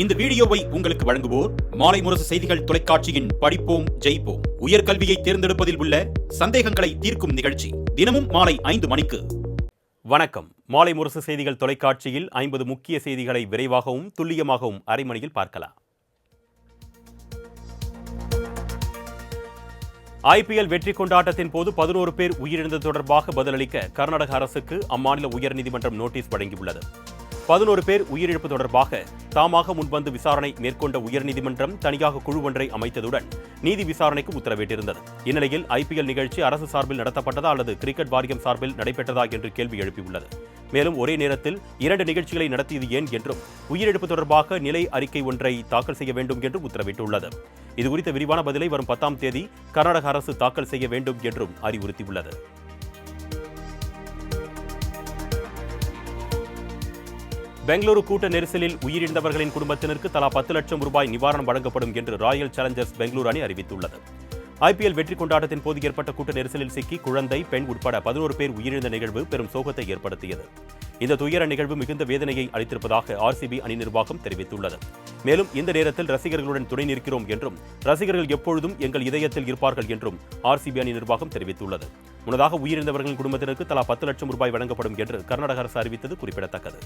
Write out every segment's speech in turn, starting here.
இந்த வீடியோவை உங்களுக்கு வழங்குவோர் மாலை முரசு செய்திகள் தொலைக்காட்சியின் படிப்போம் ஜெயிப்போம் உயர்கல்வியை தேர்ந்தெடுப்பதில் உள்ள சந்தேகங்களை தீர்க்கும் நிகழ்ச்சி தினமும் மாலை 5 மணிக்கு. வணக்கம். மாலை முரசு செய்திகள் தொலைக்காட்சியில் 50 முக்கிய செய்திகளை விரைவாகவும் துல்லியமாகவும் அரை மணியில் பார்க்கலாம். IPL வெற்றி கொண்டாட்டத்தின் போது 11 பேர் உயிரிழந்தது தொடர்பாக பதிலளிக்க கர்நாடக அரசுக்கு அம்மாநில உயர்நீதிமன்றம் நோட்டீஸ் வழங்கியுள்ளது. 11 பேர் உயிரிழப்பு தொடர்பாக தாமாக முன்வந்து விசாரணை மேற்கொண்ட உயர்நீதிமன்றம் தனியாக குழு ஒன்றை அமைத்ததுடன் நீதி விசாரணைக்கு உத்தரவிட்டிருந்தது. இந்நிலையில் IPL நிகழ்ச்சி அரசு சார்பில் நடத்தப்பட்டதா அல்லது கிரிக்கெட் வாரியம் சார்பில் நடைபெற்றதா என்று கேள்வி எழுப்பியுள்ளது. மேலும் ஒரே நேரத்தில் 2 நிகழ்ச்சிகளை நடத்தியது ஏன் என்றும் உயிரிழப்பு தொடர்பாக நிலை அறிக்கை ஒன்றை தாக்கல் செய்ய வேண்டும் என்றும் உத்தரவிட்டுள்ளது. இதுகுறித்த விரிவான பதிலை வரும் 10ஆம் தேதி கர்நாடக அரசு தாக்கல் செய்ய வேண்டும் என்றும் அறிவுறுத்தியுள்ளது. பெங்களூரு கூட்ட நெரிசலில் உயிரிழந்தவர்களின் குடும்பத்தினருக்கு தலா 10 லட்சம் ரூபாய் நிவாரணம் வழங்கப்படும் என்று ராயல் சேலஞ்சர்ஸ் பெங்களூரு அணி அறிவித்துள்ளது. IPL வெற்றி கொண்டாட்டத்தின் போது ஏற்பட்ட கூட்ட நெரிசலில் சிக்கி குழந்தை, பெண் உட்பட 11 பேர் உயிரிழந்த நிகழ்வு பெரும் சோகத்தை ஏற்படுத்தியது. இந்த துயர நிகழ்வு மிகுந்த வேதனையை அளித்திருப்பதாக RCB அணி நிர்வாகம் தெரிவித்துள்ளது. மேலும் இந்த நேரத்தில் ரசிகர்களுடன் துணை நிற்கிறோம் என்றும் ரசிகர்கள் எப்பொழுதும் எங்கள் இதயத்தில் இருப்பார்கள் என்றும் RCB அணி நிர்வாகம் தெரிவித்துள்ளது. முன்னதாக உயிரிழந்தவர்களின் குடும்பத்தினருக்கு தலா 10 லட்சம் ரூபாய் வழங்கப்படும் என்று கர்நாடக அரசு அறிவித்தது குறிப்பிடத்தக்கது.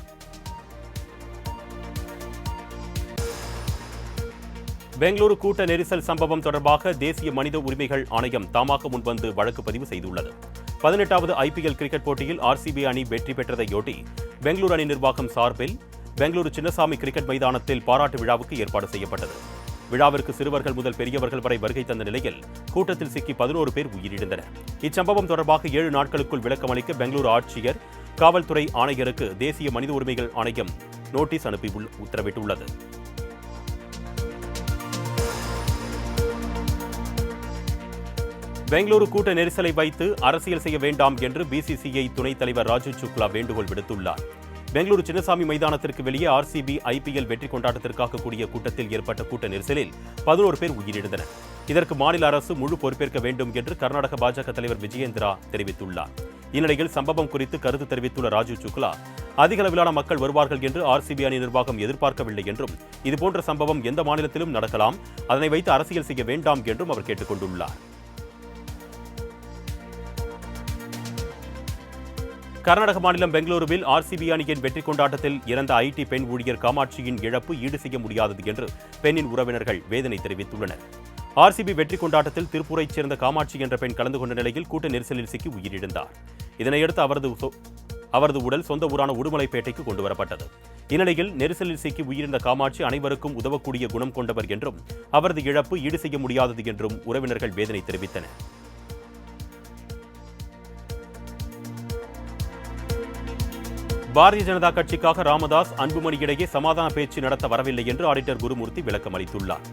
பெங்களூரு கூட்ட நெரிசல் சம்பவம் தொடர்பாக தேசிய மனித உரிமைகள் ஆணையம் தாமாக முன்வந்து வழக்கு பதிவு செய்துள்ளது. 18வது IPL கிரிக்கெட் போட்டியில் RCB அணி வெற்றி பெற்றதையொட்டி பெங்களூரு அணி நிர்வாகம் சார்பில் பெங்களூரு சின்னசாமி கிரிக்கெட் மைதானத்தில் பாராட்டு விழாவுக்கு ஏற்பாடு செய்யப்பட்டது. விழாவிற்கு சிறுவர்கள் முதல் பெரியவர்கள் வரை வருகை தந்த நிலையில் கூட்டத்தில் சிக்கி 11 பேர் உயிரிழந்தனர். இச்சம்பவம் தொடர்பாக 7 நாட்களுக்குள் விளக்கமளிக்க பெங்களூரு ஆட்சியர், காவல்துறை ஆணையருக்கு தேசிய மனித உரிமைகள் ஆணையம் நோட்டீஸ் அனுப்பி உத்தரவிட்டுள்ளது. பெங்களூரு கூட்ட நெரிசலை வைத்து அரசியல் செய்ய வேண்டாம் என்று BCCI துணைத் தலைவர் ராஜீவ் சுக்லா வேண்டுகோள் விடுத்துள்ளார். பெங்களூரு சின்னசாமி மைதானத்திற்கு வெளியே RCB IPL வெற்றி கொண்டாட்டத்திற்காக கூடிய கூட்டத்தில் ஏற்பட்ட கூட்ட நெரிசலில் 11 பேர் உயிரிழந்தனர். இதற்கு மாநில அரசு முழு பொறுப்பேற்க வேண்டும் என்று கர்நாடக பாஜக தலைவர் விஜயேந்திரா தெரிவித்துள்ளார். இந்நிலையில் சம்பவம் குறித்து கருத்து தெரிவித்துள்ள ராஜீவ் சுக்லா, அதிக அளவிலான மக்கள் வருவார்கள் என்று RCB அணி நிர்வாகம் எதிர்பார்க்கவில்லை என்றும் இதுபோன்ற சம்பவம் எந்த மாநிலத்திலும் நடக்கலாம், அதனை வைத்து அரசியல் செய்ய வேண்டாம் என்றும் அவர் கேட்டுக் கொண்டுள்ளார். கர்நாடக மாநிலம் பெங்களூருவில் RCB அணியின் வெற்றி கொண்டாட்டத்தில் இறந்த IT பெண் ஊழியர் காமாட்சியின் இழப்பு ஈடு செய்ய முடியாதது என்று பெண்ணின் உறவினர்கள் வேதனை தெரிவித்துள்ளனர். RCB வெற்றி கொண்டாட்டத்தில் திருப்பூரைச் சேர்ந்த காமாட்சி என்ற பெண் கலந்து கொண்ட நிலையில் கூட்ட நெரிசலில் சிக்கி உயிரிழந்தார். இதனையடுத்து அவரது உடல் சொந்த ஊரான உடுமலைப்பேட்டைக்கு கொண்டுவரப்பட்டது. இந்நிலையில் நெரிசலில் சிக்கி உயிரிழந்த காமாட்சி அனைவருக்கும் உதவக்கூடிய குணம் கொண்டவர் என்றும் அவரது இழப்பு ஈடு செய்ய முடியாதது என்றும் உறவினர்கள் வேதனை தெரிவித்தனர். பாரதிய ஜனதா கட்சிக்காக ராமதாஸ், அன்புமணி இடையே சமாதான பேச்சு நடத்த வரவில்லை என்று ஆடிட்டர் குருமூர்த்தி விளக்கம் அளித்துள்ளார்.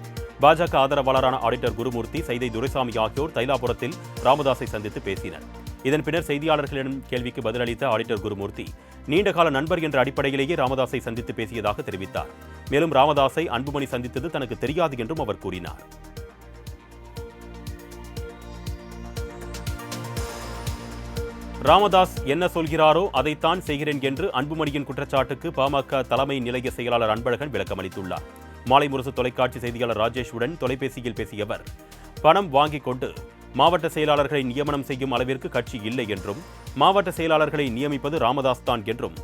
பாஜக ஆதரவாளரான ஆடிட்டர் குருமூர்த்தி, சைதை துரைசாமி ஆகியோர் தைலாபுரத்தில் ராமதாஸை சந்தித்து பேசினர். இதன் பின்னர் செய்தியாளர்களிடம் கேள்விக்கு பதிலளித்த ஆடிட்டர் குருமூர்த்தி, நீண்டகால நண்பர் என்ற அடிப்படையிலேயே ராமதாஸை சந்தித்து பேசியதாக தெரிவித்தார். மேலும் ராமதாஸை அன்புமணி சந்தித்தது தனக்கு தெரியாது என்றும் அவர் கூறினார். ராமதாஸ் என்ன சொல்கிறாரோ அதைத்தான் செய்கிறேன் என்று அன்புமணியின் குற்றச்சாட்டுக்கு பாமக தலைமை நிலைய செயலாளர் அன்பழகன் விளக்கமளித்துள்ளார். மாலை முரசு தொலைக்காட்சி செய்தியாளர் ராஜேஷுடன் தொலைபேசியில் பேசிய அவர், பணம் வாங்கிக் கொண்டு மாவட்ட செயலாளர்களை நியமனம் செய்யும் அளவிற்கு கட்சி இல்லை என்றும் மாவட்ட செயலாளர்களை நியமிப்பது ராமதாஸ் தான் என்றும்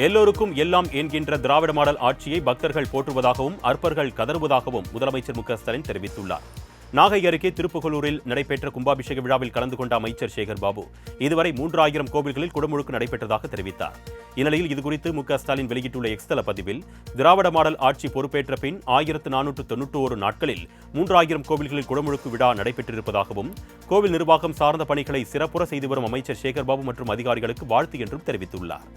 எல்லோருக்கும் எல்லாம் என்கின்ற திராவிட மாடல் ஆட்சியை பக்தர்கள் போற்றுவதாகவும் அற்பர்கள் கதறுவதாகவும் முதலமைச்சர் MK ஸ்டாலின் தெரிவித்துள்ளார். நாகை அருகே திருப்புகலூரில் நடைபெற்ற கும்பாபிஷேக விழாவில் கலந்து கொண்ட அமைச்சர் சேகர் பாபு இதுவரை 3000 கோவில்களில் குடமுழுக்கு நடைபெற்றதாக தெரிவித்தார். இந்நிலையில் இதுகுறித்து MK ஸ்டாலின் வெளியிட்டுள்ள X தள பதிவில், திராவிட மாடல் ஆட்சி பொறுப்பேற்ற பின் 1491 நாட்களில் 3000 கோவில்களில் குடமுழுக்கு விழா நடைபெற்றிருப்பதாகவும் கோவில் நிர்வாகம் சார்ந்த பணிகளை சிறப்புற செய்து வரும் அமைச்சர் சேகர் பாபு மற்றும் அதிகாரிகளுக்கு வாழ்த்து என்றும் தெரிவித்துள்ளார்.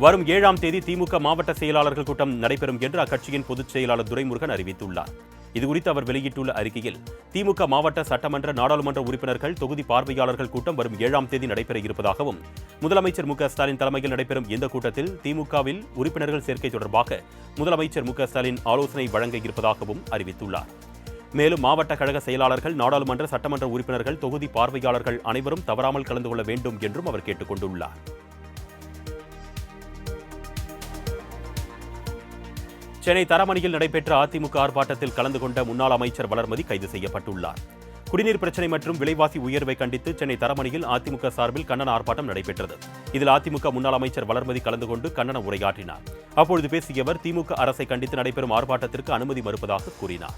வரும் 7ஆம் தேதி திமுக மாவட்ட செயலாளர்கள் கூட்டம் நடைபெறும் என்று அக்கட்சியின் பொதுச் செயலாளர் துரைமுருகன் அறிவித்துள்ளார். இதுகுறித்து அவர் வெளியிட்டுள்ள அறிக்கையில், திமுக மாவட்ட சட்டமன்ற நாடாளுமன்ற உறுப்பினர்கள் தொகுதி பார்வையாளர்கள் கூட்டம் வரும் 7ஆம் தேதி நடைபெற இருப்பதாகவும் முதலமைச்சர் MK ஸ்டாலின் தலைமையில் நடைபெறும் இந்த கூட்டத்தில் திமுகவில் உறுப்பினர்கள் சேர்க்கை தொடர்பாக முதலமைச்சர் MK ஸ்டாலின் ஆலோசனை வழங்க இருப்பதாகவும் அறிவித்துள்ளார். மேலும் மாவட்ட கழக செயலாளர்கள், நாடாளுமன்ற, சட்டமன்ற உறுப்பினர்கள், தொகுதி பார்வையாளர்கள் அனைவரும் தவறாமல் கலந்து கொள்ள வேண்டும் என்றும் அவர் கேட்டுக் கொண்டுள்ளார். சென்னை தரமணியில் நடைபெற்ற அதிமுக ஆர்ப்பாட்டத்தில் கலந்து கொண்ட முன்னாள் அமைச்சர் வளர்மதி கைது செய்யப்பட்டுள்ளார். குடிநீர் பிரச்சினை மற்றும் விலைவாசி உயர்வை கண்டித்து சென்னை தரமணியில் அதிமுக சார்பில் கண்டன ஆர்ப்பாட்டம் நடைபெற்றது. இதில் அதிமுக முன்னாள் அமைச்சர் வளர்மதி கலந்து கொண்டு கண்டன உரையாற்றினார். அப்பொழுது பேசிய அவர் திமுக அரசை கண்டித்து நடைபெறும் ஆர்ப்பாட்டத்திற்கு அனுமதி மறுப்பதாக கூறினார்.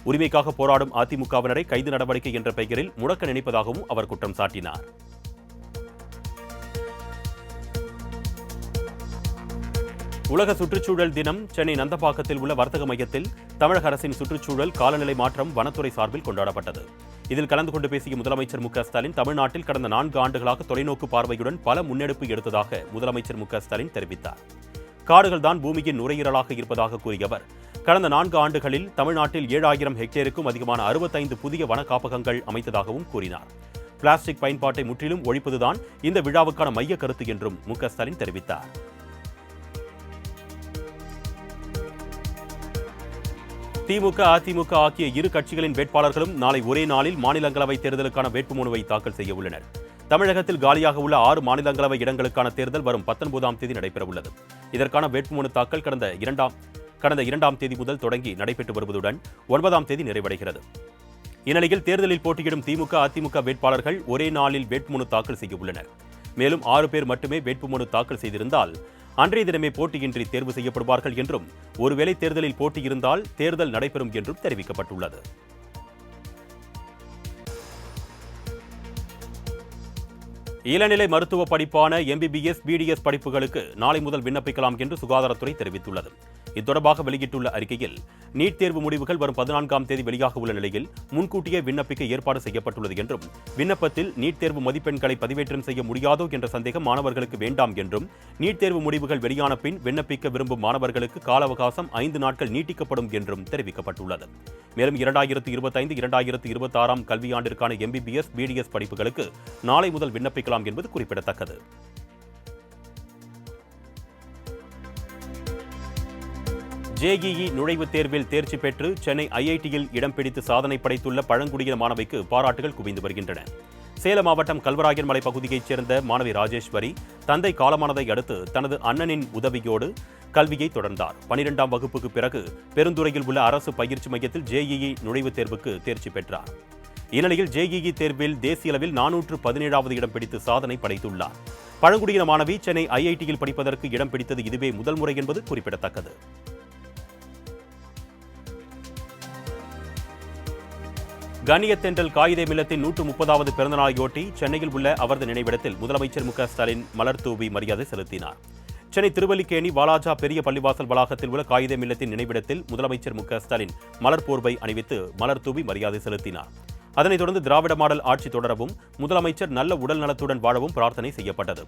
உரிமைக்காக போராடும் அதிமுகவினரை கைது நடவடிக்கை என்ற பெயரில் முடக்க நினைப்பதாகவும் அவர் குற்றம் சாட்டினார். உலக சுற்றுச்சூழல் தினம் சென்னை நந்தபாக்கத்தில் உள்ள வர்த்தக மையத்தில் தமிழக அரசின் சுற்றுச்சூழல் காலநிலை மாற்றம் வனத்துறை சார்பில் கொண்டாடப்பட்டது. இதில் கலந்து கொண்டு பேசிய முதலமைச்சர் மு.க.ஸ்டாலின் தமிழ்நாட்டில் கடந்த 4 ஆண்டுகளாக தொலைநோக்கு பார்வையுடன் பல முன்னெடுப்பு எடுத்ததாக முதலமைச்சர் மு.க.ஸ்டாலின் தெரிவித்தார். காடுகள் தான் பூமியின் நுரையீரலாக இருப்பதாக கூறிய அவர், கடந்த 4 ஆண்டுகளில் தமிழ்நாட்டில் 7000 ஹெக்டேருக்கும் அதிகமான 65 புதிய வன காப்பகங்கள் அமைத்ததாகவும் கூறினார். பிளாஸ்டிக் பயன்பாட்டை முற்றிலும் ஒழிப்பதுதான் இந்த விழாவுக்கான மைய கருத்து என்றும் மு.க.ஸ்டாலின் தெரிவித்தார். திமுக, அதிமுக ஆகிய இரு கட்சிகளின் வேட்பாளர்களும் நாளை ஒரே நாளில் மாநிலங்களவை தேர்தலுக்கான வேட்புமனுவை தாக்கல் செய்ய உள்ளனர். தமிழகத்தில் காலியாக உள்ள 6 மாநிலங்களவை இடங்களுக்கான தேர்தல் வரும் 19ஆம் தேதி நடைபெறவுள்ளது. இதற்கான வேட்புமனு தாக்கல் கடந்த 2ஆம் தேதி முதல் தொடங்கி நடைபெற்று வருவதுடன் 9ஆம் தேதி நிறைவடைகிறது. இந்நிலையில் தேர்தலில் போட்டியிடும் திமுக, அதிமுக வேட்பாளர்கள் ஒரே நாளில் வேட்புமனு தாக்கல் செய்ய உள்ளனர். மேலும் 6 பேர் மட்டுமே வேட்புமனு தாக்கல் செய்திருந்தால் அன்றைய தினமே போட்டியின்றி தேர்வு செய்யப்படுவார்கள் என்றும், ஒருவேளை தேர்தலில் போட்டியிருந்தால் தேர்தல் நடைபெறும் என்றும் தெரிவிக்கப்பட்டுள்ளது. இளநிலை மருத்துவ படிப்பான MBBS, BDS படிப்புகளுக்கு நாளை முதல் விண்ணப்பிக்கலாம் என்று சுகாதாரத்துறை தெரிவித்துள்ளது. இத்தொடர்பாக வெளியிட்டுள்ள அறிக்கையில், நீட் தேர்வு முடிவுகள் வரும் 14ஆம் தேதி வெளியாக உள்ள நிலையில் முன்கூட்டியே விண்ணப்பிக்க ஏற்பாடு செய்யப்பட்டுள்ளது என்றும், விண்ணப்பத்தில் நீட் தேர்வு மதிப்பெண்களை பதிவேற்றம் செய்ய முடியாதோ என்ற சந்தேகம் மாணவர்களுக்கு வேண்டாம் என்றும், நீட் தேர்வு முடிவுகள் வெளியான பின் விண்ணப்பிக்க விரும்பும் மாணவர்களுக்கு கால அவகாசம் 5 நாட்கள் நீட்டிக்கப்படும் என்றும் தெரிவிக்கப்பட்டுள்ளது. மேலும் 2025-2026 கல்வியாண்டிற்கான MBBS, BDS படிப்புகளுக்கு நாளை முதல் விண்ணப்பிக்கலாம் என்பது குறிப்பிடத்தக்கது. JEE நுழைவுத் தேர்வில் தேர்ச்சி பெற்று சென்னை IITயில் இடம் பிடித்து சாதனை படைத்துள்ள பழங்குடியின மாணவிக்கு பாராட்டுகள் குவிந்து வருகின்றன. சேலம் மாவட்டம் கல்வராயன் மலை பகுதியைச் சேர்ந்த மாணவி ராஜேஸ்வரி தந்தை காலமானதை அடுத்து தனது அண்ணனின் உதவியோடு கல்வியை தொடர்ந்தார். 12ஆம் வகுப்புக்கு பிறகு பெருந்துறையில் உள்ள அரசு பயிற்சி மையத்தில் JEE நுழைவுத் தேர்வுக்கு தேர்ச்சி பெற்றார். இந்நிலையில் JEE தேர்வில் தேசிய அளவில் 417வது இடம் பிடித்து சாதனை படைத்துள்ளார். பழங்குடியின மாணவி சென்னை IITயில் படிப்பதற்கு இடம் பிடித்தது இதுவே முதல் முறை என்பது குறிப்பிடத்தக்கது. கண்ணியத்தென்றல் காயிதே மில்லத்தின் 130வது பிறந்தநாளையொட்டி சென்னையில் உள்ள அவரது நினைவிடத்தில் முதலமைச்சர் மு.க.ஸ்டாலின் மலர் தூவி மரியாதை செலுத்தினார். சென்னை திருவல்லிக்கேணி வாலாஜா பெரிய பள்ளிவாசல் வளாகத்தில் உள்ள காயிதே மில்லத்தின் நினைவிடத்தில் முதலமைச்சர் மு.க.ஸ்டாலின் மலர் போர்வை அணிவித்து மலர் தூவி மரியாதை செலுத்தினார். அதனைத் தொடர்ந்து திராவிட மாடல் ஆட்சி தொடரவும், முதலமைச்சர் நல்ல உடல் நலத்துடன் வாழவும் பிரார்த்தனை செய்யப்பட்டது.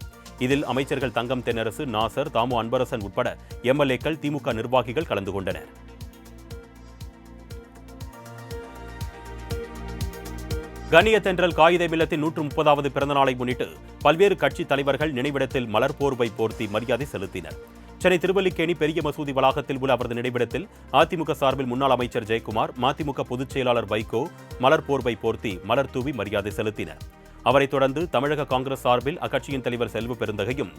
இதில் அமைச்சர்கள் தங்கம் தென்னரசு, நாசர், தாமு அன்பரசன் உட்பட MLAக்கள், திமுக நிர்வாகிகள் கலந்து கொண்டனர். கண்ணியத்தென்றல் காயிதே மில்லத்தின் 130வது பிறந்தநாளை முன்னிட்டு பல்வேறு கட்சித் தலைவர்கள் நினைவிடத்தில் மலர் போர்வை போர்த்தி மரியாதை செலுத்தினர். சென்னை திருவல்லிக்கேணி பெரிய மசூதி வளாகத்தில் உள்ள அவரது நினைவிடத்தில் அதிமுக சார்பில் முன்னாள் அமைச்சர் ஜெயக்குமார், மதிமுக பொதுச் செயலாளர் வைகோ மலர் போர்வை போர்த்தி மலர் தூவி மரியாதை செலுத்தினர். அவரைத் தொடர்ந்து தமிழக காங்கிரஸ் சார்பில் அக்கட்சியின் தலைவர் செல்வ பெருந்தகையும்,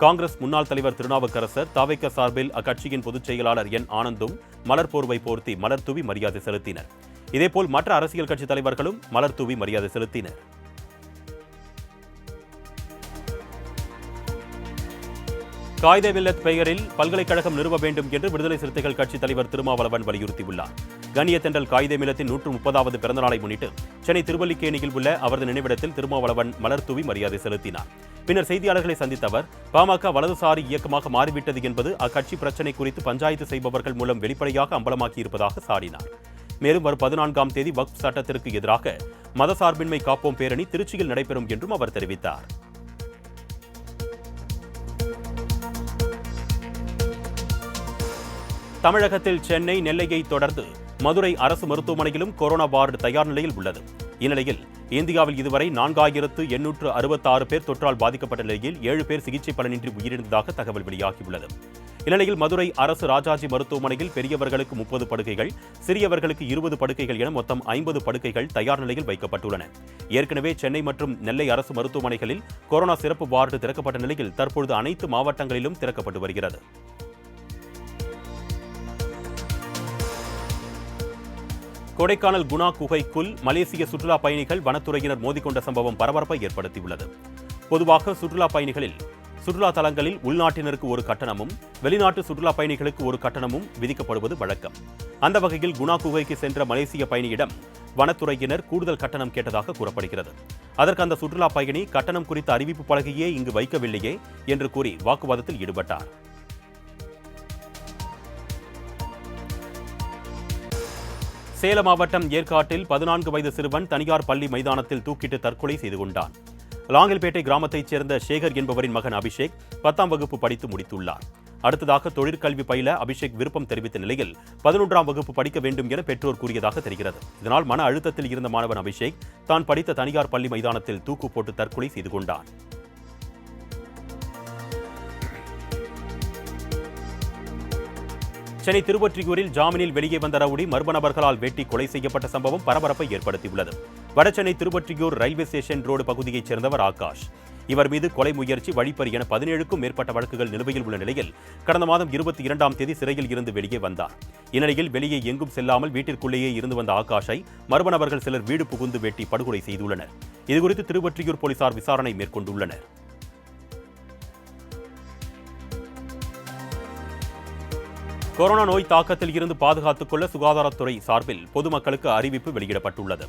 காங்கிரஸ் முன்னாள் தலைவர் திருநாவுக்கரசர், தவிக சார்பில் அக்கட்சியின் பொதுச் செயலாளர் N. ஆனந்தும் மலர் போர்வை போர்த்தி மலர் தூவி மரியாதை செலுத்தினர். இதேபோல் மற்ற அரசியல் கட்சித் தலைவர்களும் மலர் தூவி மரியாதை செலுத்தினர். காயிதே மில்லத் பெயரில் பல்கலைக்கழகம் நிறுவ வேண்டும் என்று விடுதலை சிறுத்தைகள் கட்சித் தலைவர் திருமாவளவன் வலியுறுத்தியுள்ளார். கண்ணியத்தென்றல் காயிதே மில்லத்தின் 130வது பிறந்தநாளை முன்னிட்டு சென்னை திருவல்லிக்கேணியில் உள்ள அவரது நினைவிடத்தில் திருமாவளவன் மலர் தூவி மரியாதை செலுத்தினார். பின்னர் செய்தியாளர்களை சந்தித்த அவர், பாமக வலதுசாரி இயக்கமாக மாறிவிட்டது என்பது அக்கட்சி பிரச்சினை குறித்து பஞ்சாயத்து செய்பவர்கள் மூலம் வெளிப்படையாக அம்பலமாக்கியிருப்பதாக சாடினார். மேலும் வரும் 14ஆம் தேதி வக்ஃப் சட்டத்திற்கு எதிராக மதசார்பின்மை காப்போம் பேரணி திருச்சியில் நடைபெறும் என்றும் அவர் தெரிவித்தார். தமிழகத்தில் சென்னை, நெல்லையை தொடர்ந்து மதுரை அரசு மருத்துவமனையிலும் கொரோனா வார்டு தயார் நிலையில் உள்ளது. இந்நிலையில் இந்தியாவில் இதுவரை 4866 பேர் தொற்றால் பாதிக்கப்பட்ட நிலையில் 7 பேர் சிகிச்சை பலனின்றி உயிரிழந்ததாக தகவல் வெளியாகியுள்ளது. இந்நிலையில் மதுரை அரசு ராஜாஜி மருத்துவமனையில் பெரியவர்களுக்கு 30 படுக்கைகள், சிறியவர்களுக்கு 20 படுக்கைகள் என மொத்தம் 50 படுக்கைகள் தயார் நிலையில் வைக்கப்பட்டுள்ளன. ஏற்கனவே சென்னை மற்றும் நெல்லை அரசு மருத்துவமனைகளில் கொரோனா சிறப்பு வார்டு திறக்கப்பட்ட நிலையில் தற்பொழுது அனைத்து மாவட்டங்களிலும் திறக்கப்பட்டு வருகிறது. கொடைக்கானல் குணா குகைக்குள் மலேசிய சுற்றுலா பயணிகள் வனத்துறையினர் மோதிக்கொண்ட சம்பவம் பரபரப்பை ஏற்படுத்தியுள்ளது. பொதுவாக சுற்றுலா பயணிகளில் சுற்றுலா தலங்களில் உள்நாட்டினருக்கு ஒரு கட்டணமும் வெளிநாட்டு சுற்றுலா பயணிகளுக்கு ஒரு கட்டணமும் விதிக்கப்படுவது வழக்கம். அந்த வகையில் குணா குகைக்கு சென்ற மலேசிய பயணியிடம் வனத்துறையினர் கூடுதல் கட்டணம் கேட்டதாக கூறப்படுகிறது. அதற்கு அந்த சுற்றுலா பயணி கட்டணம் குறித்த அறிவிப்பு பலகையே இங்கு வைக்கவில்லையே என்று கூறி வாக்குவாதத்தில் ஈடுபட்டார். சேலம் மாவட்டம் ஏற்காட்டில் 14 வயது சிறுவன் தனியார் பள்ளி மைதானத்தில் தூக்கிட்டு தற்கொலை செய்து கொண்டான். லாங்கில்பேட்டை கிராமத்தைச் சேர்ந்த சேகர் என்பவரின் மகன் அபிஷேக் 10ஆம் வகுப்பு படித்து முடித்துள்ளார். அடுத்ததாக தொழிற்கல்வி பயில அபிஷேக் விருப்பம் தெரிவித்த நிலையில் 11ஆம் வகுப்பு படிக்க வேண்டும் என பெற்றோர் கூறியதாக தெரிகிறது. இதனால் மன அழுத்தத்தில் இருந்த மாணவன் அபிஷேக் தான் படித்த தனியார் பள்ளி மைதானத்தில் தூக்கு போட்டு தற்கொலை செய்து கொண்டான். சென்னை திருவொற்றியூரில் ஜாமீனில் வெளியே வந்த ரவுடி மர்ம நபர்களால் வெட்டி கொலை செய்யப்பட்ட சம்பவம் பரபரப்பை ஏற்படுத்தியுள்ளது. Vadachennai Thiruvottiyur railway station road பகுதியைச் சேர்ந்தவர் ஆகாஷ். இவர் மீது கொலை முயற்சி, வழிப்பறி என 17க்கும் மேற்பட்ட வழக்குகள் நிலுவையில் உள்ள நிலையில் கடந்த மாதம் 22ஆம் தேதி சிறையில் இருந்து வெளியே வந்தார். இந்நிலையில் வெளியே எங்கும் செல்லாமல் வீட்டிற்குள்ளேயே இருந்து வந்த ஆகாஷை மர்ம நபர்கள் சிலர் வீடு புகுந்து வெட்டி படுகொலை செய்துள்ளனர். இதுகுறித்து திருவொற்றியூர் போலீசார் விசாரணை மேற்கொண்டுள்ளனர். கொரோனா நோய் தாக்கத்தில் இருந்து பாதுகாத்துக் கொள்ள சுகாதாரத்துறை சார்பில் பொதுமக்களுக்கு அறிவிப்பு வெளியிடப்பட்டுள்ளது.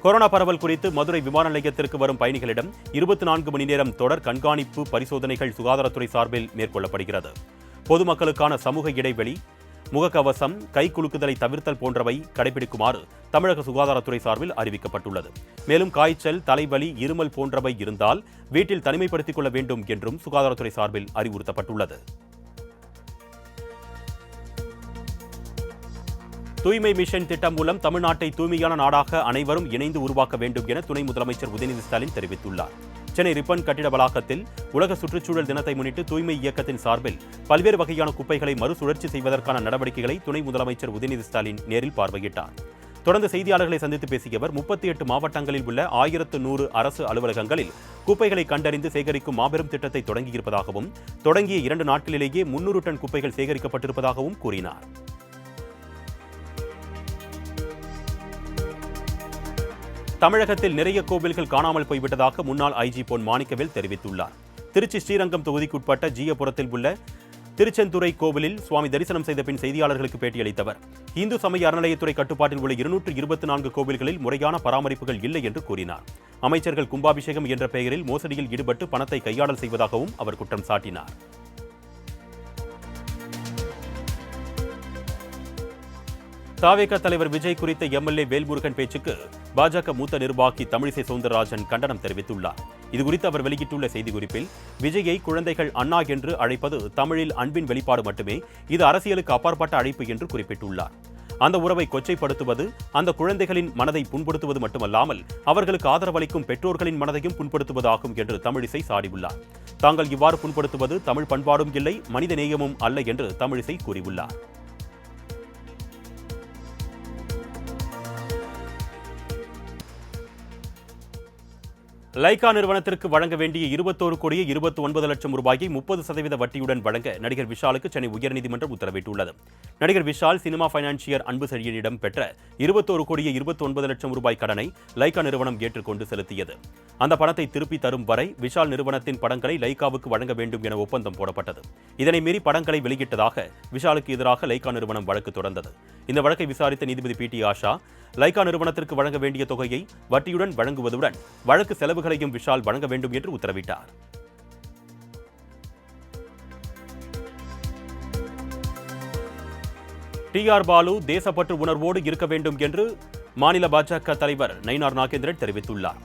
கொரோனா பரவல் குறித்து மதுரை விமான நிலையத்திற்கு வரும் பயணிகளிடம் 24 மணி நேரம் தொடர் கண்காணிப்பு பரிசோதனைகள் சுகாதாரத்துறை சார்பில் மேற்கொள்ளப்படுகிறது. பொதுமக்களுக்கான சமூக இடைவெளி, முகக்கவசம், கை குலுக்குதலை தவிர்த்தல் போன்றவை கடைபிடிக்குமாறு தமிழக சுகாதாரத்துறை சார்பில் அறிவிக்கப்பட்டுள்ளது. மேலும் காய்ச்சல், தலைவலி, இருமல் போன்றவை இருந்தால் வீட்டில் தனிமைப்படுத்திக் கொள்ள வேண்டும் என்றும் சுகாதாரத்துறை சார்பில் அறிவுறுத்தப்பட்டுள்ளது. தூய்மை மிஷன் திட்டம் மூலம் தமிழ்நாட்டை தூய்மையான நாடாக அனைவரும் இணைந்து உருவாக்க வேண்டும் என துணை முதலமைச்சர் உதயநிதி ஸ்டாலின் தெரிவித்துள்ளார். சென்னை ரிப்பன் கட்டிட வளாகத்தில் உலக சுற்றுச்சூழல் தினத்தை முன்னிட்டு தூய்மை இயக்கத்தின் சார்பில் பல்வேறு வகையான குப்பைகளை மறுசுழற்சி செய்வதற்கான நடவடிக்கைகளை துணை முதலமைச்சர் உதயநிதி ஸ்டாலின் நேரில் பார்வையிட்டார். தொடர்ந்து செய்தியாளர்களை சந்தித்து பேசிய அவர் 38 மாவட்டங்களில் உள்ள 1100 அரசு அலுவலகங்களில் குப்பைகளை கண்டறிந்து சேகரிக்கும் மாபெரும் திட்டத்தை தொடங்கியிருப்பதாகவும் தொடங்கிய 2 நாட்களிலேயே 300 டன் குப்பைகள் சேகரிக்கப்பட்டிருப்பதாகவும் கூறினார். தமிழகத்தில் நிறைய கோவில்கள் காணாமல் போய்விட்டதாக முன்னாள் ஐஜி பொன் மாணிக்கவேல் தெரிவித்துள்ளார். திருச்சி ஸ்ரீரங்கம் தொகுதிக்குட்பட்ட ஜீயபுரத்தில் உள்ள திருச்செந்துறை கோவிலில் சுவாமி தரிசனம் செய்த பின் செய்தியாளர்களுக்கு பேட்டியளித்தவர் இந்து சமய அறநிலையத்துறை கட்டுப்பாட்டில் உள்ள 224 கோவில்களில் முறையான பராமரிப்புகள் இல்லை என்று கூறினார். அமைச்சர்கள் கும்பாபிஷேகம் என்ற பெயரில் மோசடியில் ஈடுபட்டு பணத்தை கையாடல் செய்வதாகவும் அவர் குற்றம் சாட்டினார். தாவேக தலைவர் விஜய் குறித்த எம்எல்ஏ வேல்முருகன் பேச்சுக்கு பாஜக மூத்த நிர்வாகி தமிழிசை சவுந்தரராஜன் கண்டனம் தெரிவித்துள்ளார். இதுகுறித்து அவர் வெளியிட்டுள்ள செய்திக்குறிப்பில் விஜயை குழந்தைகள் அண்ணா என்று அழைப்பது தமிழில் அன்பின் வெளிப்பாடு மட்டுமே, இது அரசியலுக்கு அப்பாற்பட்ட அழைப்பு என்று குறிப்பிட்டுள்ளார். அந்த உறவை கொச்சைப்படுத்துவது அந்த குழந்தைகளின் மனதை புண்படுத்துவது மட்டுமல்லாமல் அவர்களுக்கு ஆதரவளிக்கும் பெற்றோர்களின் மனதையும் புண்படுத்துவதாகும் என்று தமிழிசை சாடியுள்ளார். தாங்கள் இவ்வாறு புண்படுத்துவது தமிழ் பண்பாடும் இல்லை, மனித நேயமும் அல்ல என்று தமிழிசை கூறியுள்ளார். லைகா நிறுவனத்திற்கு வழங்க வேண்டிய 21 கோடியே 29 லட்சம் ரூபாயை 30% வட்டியுடன் வழங்க நடிகர் விஷாலுக்கு சென்னை உயர்நீதிமன்றம் உத்தரவிட்டுள்ளது. நடிகர் விஷால் சினிமா பைனான்சியர் அன்பு செழியனிடம் பெற்ற 21 கோடியே 29 லட்சம் ரூபாய் கடனை லைகா நிறுவனம் ஏற்றுக்கொண்டு செலுத்தியது. அந்த பணத்தை திருப்பி தரும் வரை விஷால் நிறுவனத்தின் படங்களை லைகாவுக்கு வழங்க வேண்டும் என ஒப்பந்தம் போடப்பட்டது. இதனை மீறி படங்களை வெளியிட்டதாக விஷாலுக்கு எதிராக லைகா நிறுவனம் வழக்கு தொடர்ந்தது. இந்த வழக்கை விசாரித்த நீதிபதி பி.டி. ஆஷா லைகா நிறுவனத்திற்கு வழங்க வேண்டிய தொகையை வட்டியுடன் வழங்குவதுடன் வழக்கு செலவுகளையும் விஷால் வழங்க வேண்டும் என்று உத்தரவிட்டார். டி.ஆர். பாலு தேசப்பற்று உணர்வோடு இருக்க வேண்டும் என்று மாநில பாஜக தலைவர் நயினார் நாகேந்திரன் தெரிவித்துள்ளார்.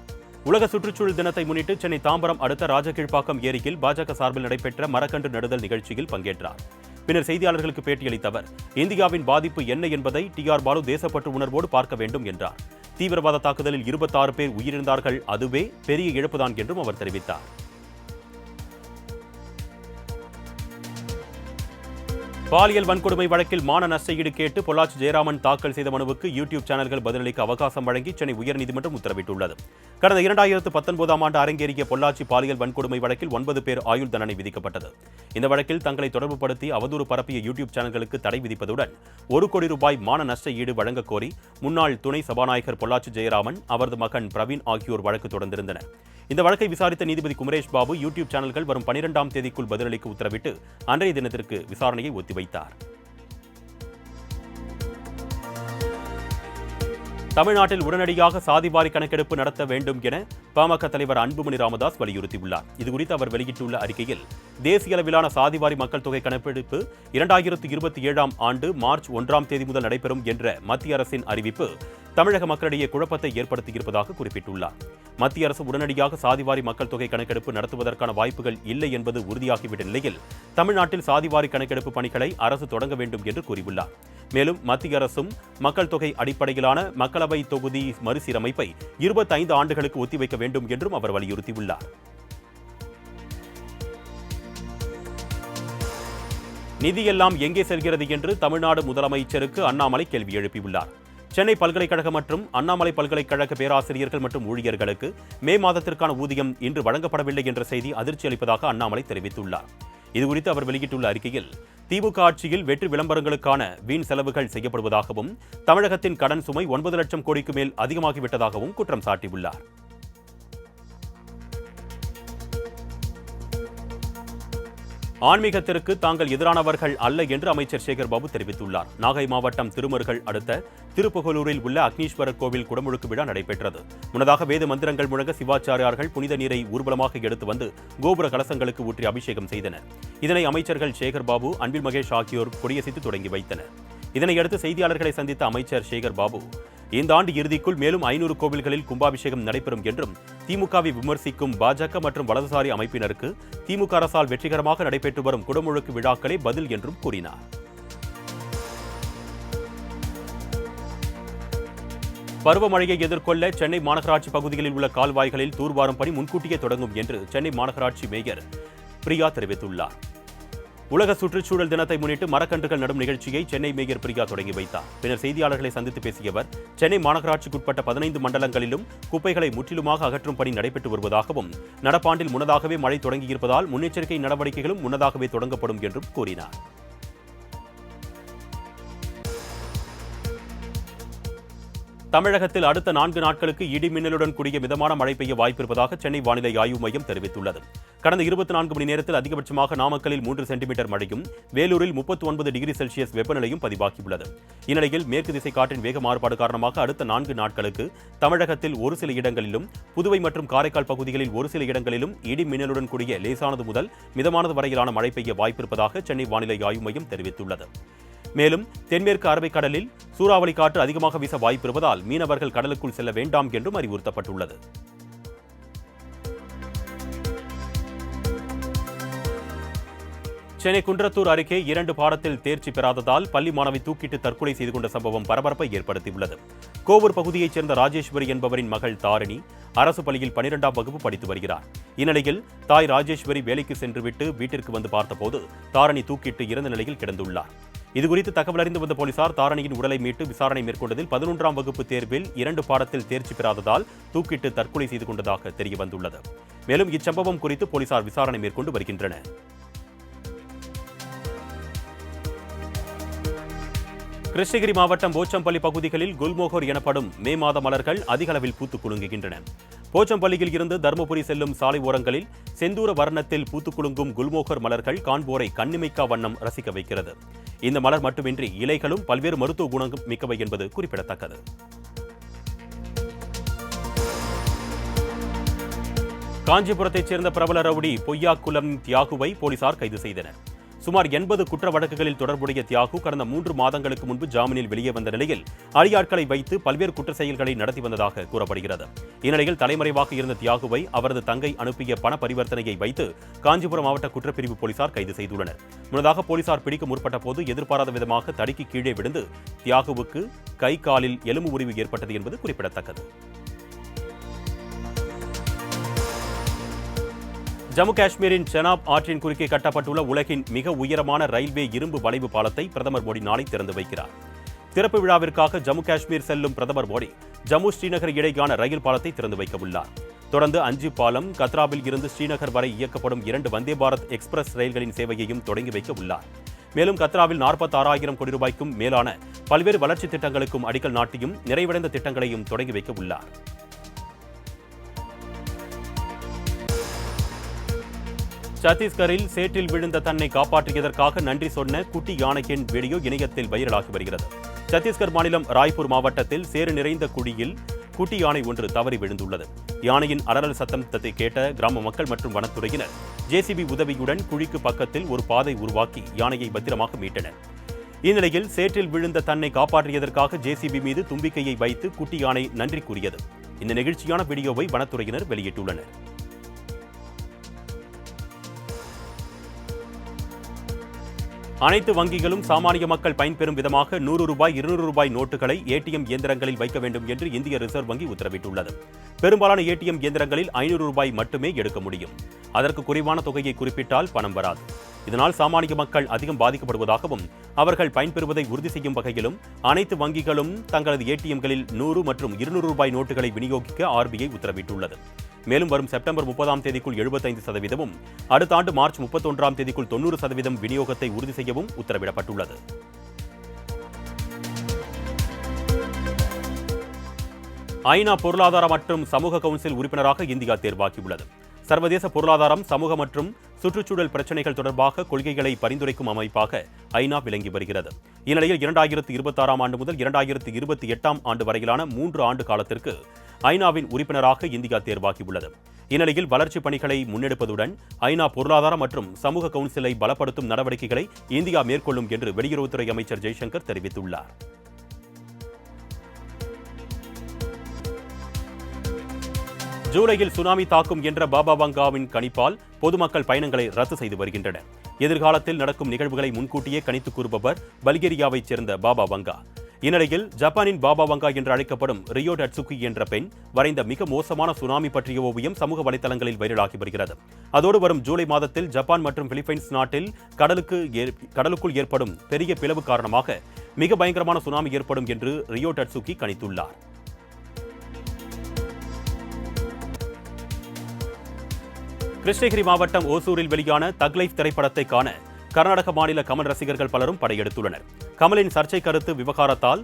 உலக சுற்றுச்சூழல் தினத்தை முன்னிட்டு சென்னை தாம்பரம் அடுத்த ராஜகீழ்ப்பாக்கம் ஏரியில் பாஜக சார்பில் நடைபெற்ற மரக்கன்று நடுதல் நிகழ்ச்சியில் பங்கேற்றார். பின்னர் செய்தியாளர்களுக்கு பேட்டியளித்த அவர் இந்தியாவின் பாதிப்பு என்ன என்பதை டி.ஆர். பாலு தேசப்பற்று உணர்வோடு பார்க்க வேண்டும் என்றார். தீவிரவாத தாக்குதலில் 26 பேர் உயிரிழந்தார்கள், அதுவே பெரிய இழப்புதான் என்றும் அவர் தெரிவித்தார். பாலியல் வன்கொடுமை வழக்கில் மான நஷ்ட ஈடு கேட்டு பொள்ளாச்சி ஜெயராமன் தாக்கல் செய்த மனுவுக்கு யூடியூப் சேனல்கள் பதிலளிக்க அவகாசம் வழங்கி சென்னை உயர்நீதிமன்றம் உத்தரவிட்டுள்ளது. கடந்த 2019ஆம் ஆண்டு அரங்கேறிய பொள்ளாச்சி பாலியல் வன்கொடுமை வழக்கில் 9 பேர் ஆயுள் தண்டனை விதிக்கப்பட்டது. இந்த வழக்கில் தங்களை தொடர்புபடுத்தி அவதூறு பரப்பிய யூடியூப் சேனல்களுக்கு தடை விதிப்பதுடன் 1 கோடி ரூபாய் மான நஷ்ட ஈடு வழங்க கோரி முன்னாள் துணை சபாநாயகர் பொள்ளாச்சி ஜெயராமன், அவரது மகன் பிரவீன் ஆகியோர் வழக்கு தொடர்ந்திருந்தனர். இந்த வழக்கை விசாரித்த நீதிபதி குமரேஷ் பாபு யூடியூப் சேனல்கள் வரும் 12ஆம் தேதிக்குள் பதிலளிக்க உத்தரவிட்டு அன்றைய தினத்திற்கு விசாரணையை ஒத்திவைத்தார். தமிழ்நாட்டில் உடனடியாக சாதிவாரி கணக்கெடுப்பு நடத்த வேண்டும் என பாமக தலைவர் அன்புமணி ராமதாஸ் வலியுறுத்தியுள்ளார். இதுகுறித்து அவர் வெளியிட்டுள்ள அறிக்கையில், தேசிய அளவிலான சாதிவாரி மக்கள் தொகை கணக்கெடுப்பு 2027ஆம் ஆண்டு மார்ச் 1ஆம் தேதி முதல் நடைபெறும் என்ற மத்திய அரசின் அறிவிப்பு தமிழக மக்களிடையே குழப்பத்தை ஏற்படுத்தியிருப்பதாக குறிப்பிட்டுள்ளார். மத்திய அரசு உடனடியாக சாதிவாரி மக்கள் தொகை கணக்கெடுப்பு நடத்துவதற்கான வாய்ப்புகள் இல்லை என்பது உறுதியாகிவிட்ட நிலையில் தமிழ்நாட்டில் சாதிவாரி கணக்கெடுப்பு பணிகளை அரசு தொடங்க வேண்டும் என்று கூறியுள்ளார். மேலும் மத்திய அரசும் மக்கள் தொகை அடிப்படையிலான மக்களவை தொகுதி மறுசீரமைப்பை 25 ஆண்டுகளுக்கு ஒத்திவைக்க வேண்டும் என்றும் அவர் வலியுறுத்தியுள்ளார். நிதியெல்லாம் எங்கே செல்கிறது என்று தமிழ்நாடு முதலமைச்சருக்கு அண்ணாமலை கேள்வி எழுப்பியுள்ளார். சென்னை பல்கலைக்கழகம் மற்றும் அண்ணாமலை பல்கலைக்கழக பேராசிரியர்கள் மற்றும் ஊழியர்களுக்கு மே மாதத்திற்கான ஊதியம் இன்று வழங்கப்படவில்லை என்ற செய்தி அதிர்ச்சி அளிப்பதாக அண்ணாமலை தெரிவித்துள்ளார். இதுகுறித்து அவர் வெளியிட்டுள்ள அறிக்கையில், திமுக ஆட்சியில் வெற்றி விளம்பரங்களுக்கான வீண் செலவுகள் செய்யப்படுவதாகவும் தமிழகத்தின் கடன் சுமை 9 லட்சம் கோடிக்கு மேல் அதிகமாகிவிட்டதாகவும் குற்றம் சாட்டியுள்ளார். ஆன்மீகத்திற்கு தாங்கள் எதிரானவர்கள் அல்ல என்று அமைச்சர் சேகர் பாபு தெரிவித்துள்ளார். நாகை மாவட்டம் திருமருகல் அடுத்த திருப்புகலூரில் உள்ள அக்னீஸ்வரர் கோவில் குடமுழுக்கு விழா நடைபெற்றது. முன்னதாக வேத மந்திரங்கள் முழங்க சிவாச்சாரியார்கள் புனித நீரை ஊர்வலமாக எடுத்து வந்து கோபுர கலசங்களுக்கு ஊற்றி அபிஷேகம் செய்தனர். இதனை அமைச்சர்கள் சேகர் பாபு, அன்பில் மகேஷ் ஆகியோர் கொடியசைத்து தொடங்கி வைத்தனர். இதனையடுத்து செய்தியாளர்களை சந்தித்த அமைச்சர் சேகர் பாபு, இந்த ஆண்டு இறுதிக்குள் மேலும் 500 கோவில்களில் கும்பாபிஷேகம் நடைபெறும் என்றும் திமுகவை விமர்சிக்கும் பாஜக மற்றும் வலதுசாரி அமைப்பினருக்கு திமுக அரசால் வெற்றிகரமாக நடைபெற்று வரும் குடமுழுக்கு விழாக்களே பதில் என்றும் கூறினார். பருவமழையை எதிர்கொள்ள சென்னை மாநகராட்சி பகுதிகளில் உள்ள கால்வாய்களில் தூர்வாரும் பணி முன்கூட்டியே தொடங்கும் என்று சென்னை மாநகராட்சி மேயர் பிரியா தெரிவித்துள்ளார். உலக சுற்றுச்சூழல் தினத்தை முன்னிட்டு மரக்கன்றுகள் நடும் நிகழ்ச்சியை சென்னை மேயர் பிரியா தொடங்கி வைத்தார். பின்னர் செய்தியாளர்களை சந்தித்து பேசிய அவர், சென்னை மாநகராட்சிக்குட்பட்ட 15 மண்டலங்களிலும் குப்பைகளை முற்றிலுமாக அகற்றும் பணி நடைபெற்று வருவதாகவும் நடப்பாண்டில் முன்னதாகவே மழை தொடங்கியிருப்பதால் முன்னெச்சரிக்கை நடவடிக்கைகளும் முன்னதாகவே தொடங்கப்படும் என்றும் கூறினார். தமிழகத்தில் அடுத்த 4 நாட்களுக்கு இடி மின்னலுடன் கூடிய மிதமான மழை பெய்ய வாய்ப்பிருப்பதாக சென்னை வானிலை ஆய்வு மையம் தெரிவித்துள்ளது. கடந்த 24 மணி நேரத்தில் அதிகபட்சமாக நாமக்கலில் 3 சென்டிமீட்டர் மழையும், வேலூரில் 39 டிகிரி செல்சியஸ் வெப்பநிலையும் பதிவாகியுள்ளது. இந்நிலையில் மேற்கு திசை காற்றின் வேக மாறுபாடு காரணமாக அடுத்த 4 நாட்களுக்கு தமிழகத்தில் ஒரு சில இடங்களிலும், புதுவை மற்றும் காரைக்கால் பகுதிகளில் ஒரு சில இடங்களிலும் இடி மின்னலுடன் கூடிய லேசானது முதல் மிதமானது வரையிலான மழை பெய்ய வாய்ப்பிருப்பதாக சென்னை வானிலை ஆய்வு மையம் தெரிவித்துள்ளது. மேலும் தென்மேற்கு அரபிக்கடலில் சூறாவளி காற்று அதிகமாக வீச வாய்ப்பிருப்பதால் மீனவர்கள் கடலுக்குள் செல்ல வேண்டாம் என்றும் அறிவுறுத்தப்பட்டுள்ளது. சென்னை குன்றத்தூர் அருகே 2 பாடத்தில் தேர்ச்சி பெறாததால் பள்ளி மாணவி தூக்கிட்டு தற்கொலை செய்து கொண்ட சம்பவம் பரபரப்பை ஏற்படுத்தியுள்ளது. கோவூர் பகுதியைச் சேர்ந்த ராஜேஸ்வரி என்பவரின் மகள் தாரணி அரசு பள்ளியில் 12ஆம் வகுப்பு படித்து வருகிறார். இந்நிலையில் தாய் ராஜேஸ்வரி வேலைக்கு சென்றுவிட்டு வீட்டிற்கு வந்து பார்த்தபோது தாரணி தூக்கிட்டு இறந்த நிலையில் கிடந்துள்ளார். இதுகுறித்து தகவல் அறிந்து வந்த போலீசார் தாரணியின் உடலை மீட்டு விசாரணை மேற்கொண்டதில் 11ஆம் வகுப்பு தேர்வில் 2 பாடத்தில் தேர்ச்சி பெறாததால் தூக்கிட்டு தற்கொலை செய்து கொண்டதாக தெரியவந்துள்ளது. மேலும் இச்சம்பவம் குறித்து போலீசார் விசாரணை மேற்கொண்டு வருகின்றனர். கிருஷ்ணகிரி மாவட்டம் போச்சம்பள்ளி பகுதிகளில் குல்மோகர் எனப்படும் மே மாத மலர்கள் அதிக அளவில் பூத்துக் குலுங்குகின்றன. போச்சம்பள்ளியில் இருந்து தருமபுரி செல்லும் சாலை ஓரங்களில் செந்தூர வர்ணத்தில் பூத்துக் குலுங்கும் குல்மோகர் மலர்கள் காண்போரை கண்ணிமைக்கா வண்ணம் ரசிக்க வைக்கிறது. இந்த மலர் மட்டுமின்றி இலைகளும் பல்வேறு மருத்துவ குணம் மிக்கவை என்பது குறிப்பிடத்தக்கது. காஞ்சிபுரத்தைச் சேர்ந்த பிரபல ரவுடி பொய்யாக்குளம் தியாகுவை போலீசார் கைது செய்தனர். சுமார் 80 குற்ற வழக்குகளில் தொடர்புடைய தியாகு கடந்த 3 மாதங்களுக்கு முன்பு ஜாமீனில் வெளியே வந்த நிலையில் அடியாட்களை வைத்து பல்வேறு குற்ற செயல்களை நடத்தி வந்ததாக கூறப்படுகிறது. இந்நிலையில் தலைமறைவாக இருந்த தியாகுவை அவரது தங்கை அனுப்பிய பண பரிவர்த்தனையை வைத்து காஞ்சிபுரம் மாவட்ட குற்றப்பிரிவு போலீசார் கைது செய்துள்ளனர். முன்னதாக போலீசார் பிடிக்க முற்பட்ட போது எதிர்பாராத விதமாக தடுக்கி கீழே விழுந்து தியாகுவுக்கு கை காலில் எலும்பு முறிவு ஏற்பட்டது என்பது குறிப்பிடத்தக்கது. ஜம்மு காஷ்மீரின் செனாப் ஆற்றின் குறுக்கே கட்டப்பட்டுள்ள உலகின் மிக உயரமான ரயில்வே இரும்பு வளைவு பாலத்தை பிரதமர் மோடி நாளை திறந்து வைக்கிறார். திறப்பு விழாவிற்காக ஜம்மு காஷ்மீர் செல்லும் பிரதமர் மோடி ஜம்மு ஸ்ரீநகர் இடையேயான ரயில் பாலத்தை திறந்து வைக்க உள்ளார். தொடர்ந்து அஞ்சு பாலம், கத்ராவில் இருந்து ஸ்ரீநகர் வரை இயக்கப்படும் 2 வந்தே பாரத் எக்ஸ்பிரஸ் ரயில்களின் சேவையையும் தொடங்கி வைக்க உள்ளார். மேலும் கத்ராவில் 46,000 கோடி ரூபாய்க்கும் மேலான பல்வேறு வளர்ச்சித் திட்டங்களுக்கும் அடிக்கல் நாட்டியும் நிறைவடைந்த திட்டங்களையும் தொடங்கி வைக்க உள்ளார். சத்தீஸ்கரில் சேற்றில் விழுந்த தன்னை காப்பாற்றியதற்காக நன்றி சொன்ன குட்டி யானையின் வீடியோ இணையத்தில் வைரலாகி வருகிறது. சத்தீஸ்கர் மாநிலம் ராய்ப்பூர் மாவட்டத்தில் சேறு நிறைந்த குழியில் குட்டி யானை ஒன்று தவறி விழுந்துள்ளது. யானையின் அலறல் சத்தத்தை கேட்ட கிராம மக்கள் மற்றும் வனத்துறையினர் ஜேசிபி உதவியுடன் குழிக்கு பக்கத்தில் ஒரு பாதை உருவாக்கி யானையை பத்திரமாக மீட்டனர். இந்நிலையில் சேற்றில் விழுந்த தன்னை காப்பாற்றியதற்காக ஜேசிபி மீது தும்பிக்கையை வைத்து குட்டி யானை நன்றி கூறியது. இந்த நெகிழ்ச்சியான வீடியோவை வனத்துறையினர் வெளியிட்டுள்ளனர். அனைத்து வங்கிகளும் சாமானிய மக்கள் பயன்பெறும் விதமாக 100 ரூபாய் 200 ரூபாய் நோட்டுகளை ஏடிஎம் இயந்திரங்களில் வைக்க வேண்டும் என்று இந்திய ரிசர்வ் வங்கி உத்தரவிட்டுள்ளது. பெரும்பாலான ஏடிஎம் இயந்திரங்களில் 500 ரூபாய் மட்டுமே எடுக்க முடியும். அதற்கு குறைவான தொகையை குறிப்பிட்டால் பணம் வராது. இதனால் சாமானிய மக்கள் அதிகம் பாதிக்கப்படுவதாகவும் அவர்கள் பயன்பெறுவதை உறுதி செய்யும் வகையிலும் அனைத்து வங்கிகளும் தங்களது ஏடிஎம்களில் 100 மற்றும் 200 ரூபாய் நோட்டுகளை விநியோகிக்க ஆர்பிஐ உத்தரவிட்டுள்ளது. மேலும் வரும் செப்டம்பர் 30ஆம் தேதிக்குள் 75%, அடுத்த ஆண்டு மார்ச் 31ஆம் தேதிக்குள் 90% விநியோகத்தை உறுதி செய்யவும் உத்தரவிடப்பட்டுள்ளது. ஐநா பொருளாதார மற்றும் சமூக கவுன்சில் உறுப்பினராக இந்தியா தேர்வாகியுள்ளது. சர்வதேச பொருளாதாரம், சமூக மற்றும் சுற்றுச்சூழல் பிரச்சினைகள் தொடர்பாக கொள்கைகளை பரிந்துரைக்கும் அமைப்பாக ஐநா விளங்கி வருகிறது. இந்நிலையில் 2026ஆம் ஆண்டு முதல் 2028ஆம் ஆண்டு வரையிலான 3 ஆண்டு காலத்திற்கு ஐநாவின் உறுப்பினராக இந்தியா தேர்வாகியுள்ளது. இந்நிலையில் வளர்ச்சிப் பணிகளை முன்னெடுப்பதுடன் ஐநா பொருளாதார மற்றும் சமூக கவுன்சிலை பலப்படுத்தும் நடவடிக்கைகளை இந்தியா மேற்கொள்ளும் என்று வெளியுறவுத்துறை அமைச்சர் ஜெய்சங்கர் தெரிவித்துள்ளார். ஜூலையில் சுனாமி தாக்கும் என்ற பாபா வங்காவின் கணிப்பால் பொதுமக்கள் பயணங்களை ரத்து செய்து வருகின்றனர். எதிர்காலத்தில் நடக்கும் நிகழ்வுகளை முன்கூட்டியே கணித்து கூறுபவர் பல்கேரியாவைச் சேர்ந்த பாபா வங்கா. இந்நிலையில் ஜப்பானின் பாபா வங்கா என்று அழைக்கப்படும் ரியோ டட்சுகி என்ற பெண் வரைந்த மிக மோசமான சுனாமி பற்றிய ஓவியம் சமூக வலைதளங்களில் வைரலாகி வருகிறது. அதோடு வரும் ஜூலை மாதத்தில் ஜப்பான் மற்றும் பிலிப்பைன்ஸ் நாட்டில் கடலுக்குள் ஏற்படும் பெரிய பிளவு காரணமாக மிக பயங்கரமான சுனாமி ஏற்படும் என்று ரியோ டட்சுகி கணித்துள்ளார். கிருஷ்ணகிரி மாவட்டம் ஓசூரில் வெளியான தக் லைஃப் திரைப்படத்தை காண கர்நாடக மாநில கமல் ரசிகர்கள் பலரும் படையெடுத்துள்ளனர். கமலின் சர்ச்சை கருத்து விவகாரத்தால்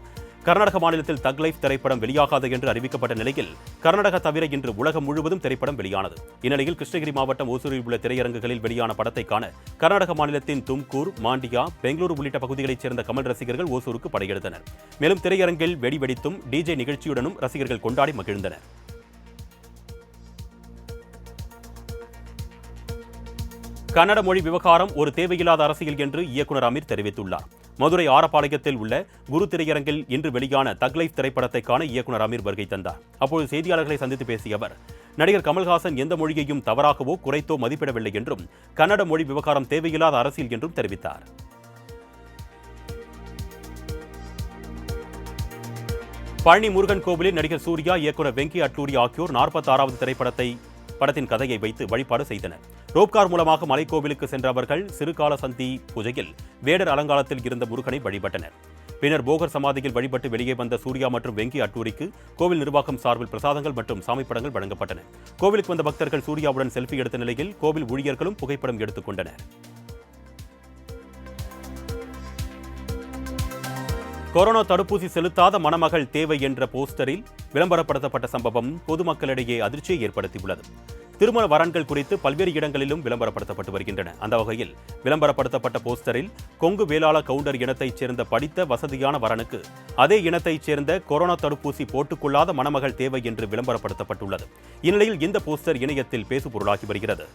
கர்நாடக மாநிலத்தில் தக் லைஃப் திரைப்படம் வெளியாகாது என்று அறிவிக்கப்பட்ட நிலையில் கர்நாடகா தவிர இன்று உலகம் முழுவதும் திரைப்படம் வெளியானது. இந்நிலையில் கிருஷ்ணகிரி மாவட்டம் ஓசூரில் உள்ள திரையரங்குகளில் வெளியான படத்தை காண கர்நாடக மாநிலத்தின் தும்கூர், மாண்டியா, பெங்களூரு உள்ளிட்ட பகுதிகளைச் சேர்ந்த கமல் ரசிகர்கள் ஓசூருக்கு படையெடுத்தனர். மேலும் திரையரங்கில் வெடிவெடித்தும் டிஜே நிகழ்ச்சியுடனும் ரசிகர்கள் கொண்டாடி மகிழ்ந்தனர். கன்னட மொழி விவகாரம் ஒரு தேவையில்லாத அரசியல் என்று இயக்குநர் அமீர் தெரிவித்துள்ளார். மதுரை ஆரப்பாளையத்தில் உள்ள குரு திரையரங்கில் இன்று வெளியான தக் லைஃப் திரைப்படத்தை காண இயக்குநர் அமீர் வருகை தந்தார். அப்போது செய்தியாளர்களை சந்தித்து பேசிய அவர், நடிகர் கமல்ஹாசன் எந்த மொழியையும் தவறாகவோ குறைத்தோ மதிப்பிடவில்லை என்றும் கன்னட மொழி விவகாரம் தேவையில்லாத அரசியல் என்றும் தெரிவித்தார். பழனி முருகன் கோவிலில் நடிகர் சூர்யா, இயக்குநர் வெங்கி அட்லூரி ஆகியோர் 46வது படத்தின் கதையை வைத்து வழிபாடு செய்தனர். ரோப்கார் மூலமாக மலைக்கோவிலுக்கு சென்ற அவர்கள் சிறுகால சந்தி பூஜையில் வேடர் அலங்காரத்தில் இருந்த முருகனை வழிபட்டனர். பின்னர் போகர் சமாதியில் வழிபட்டு வெளியே வந்த சூர்யா மற்றும் வெங்கி அட்டூரிக்கு கோவில் நிர்வாகம் சார்பில் பிரசாதங்கள் மற்றும் சாமிப்படங்கள் வழங்கப்பட்டன. கோவிலுக்கு வந்த பக்தர்கள் சூர்யாவுடன் செல்ஃபி எடுத்த நிலையில் கோவில் ஊழியர்களும் புகைப்படம் எடுத்துக் கொண்டனர். கொரோனா தடுப்பூசி செலுத்தாத மணமகள் தேவை என்ற போஸ்டரில் விளம்பரப்படுத்தப்பட்ட சம்பவம் பொதுமக்களிடையே அதிர்ச்சியை ஏற்படுத்தியுள்ளது. திருமண வரன்கள் குறித்து பல்வேறு இடங்களிலும் விளம்பரப்படுத்தப்பட்டு வருகின்றன. அந்த வகையில் விளம்பரப்படுத்தப்பட்ட போஸ்டரில் கொங்கு வேளாள கவுண்டர் இனத்தைச் சேர்ந்த படித்த வசதியான வரனுக்கு அதே இனத்தைச் சேர்ந்த கொரோனா தடுப்பூசி போட்டுக்கொள்ளாத மணமகள் தேவை என்று விளம்பரப்படுத்தப்பட்டுள்ளது. இந்நிலையில் இந்த போஸ்டர் இணையத்தில் பேசுபொருளாகி வருகிறது.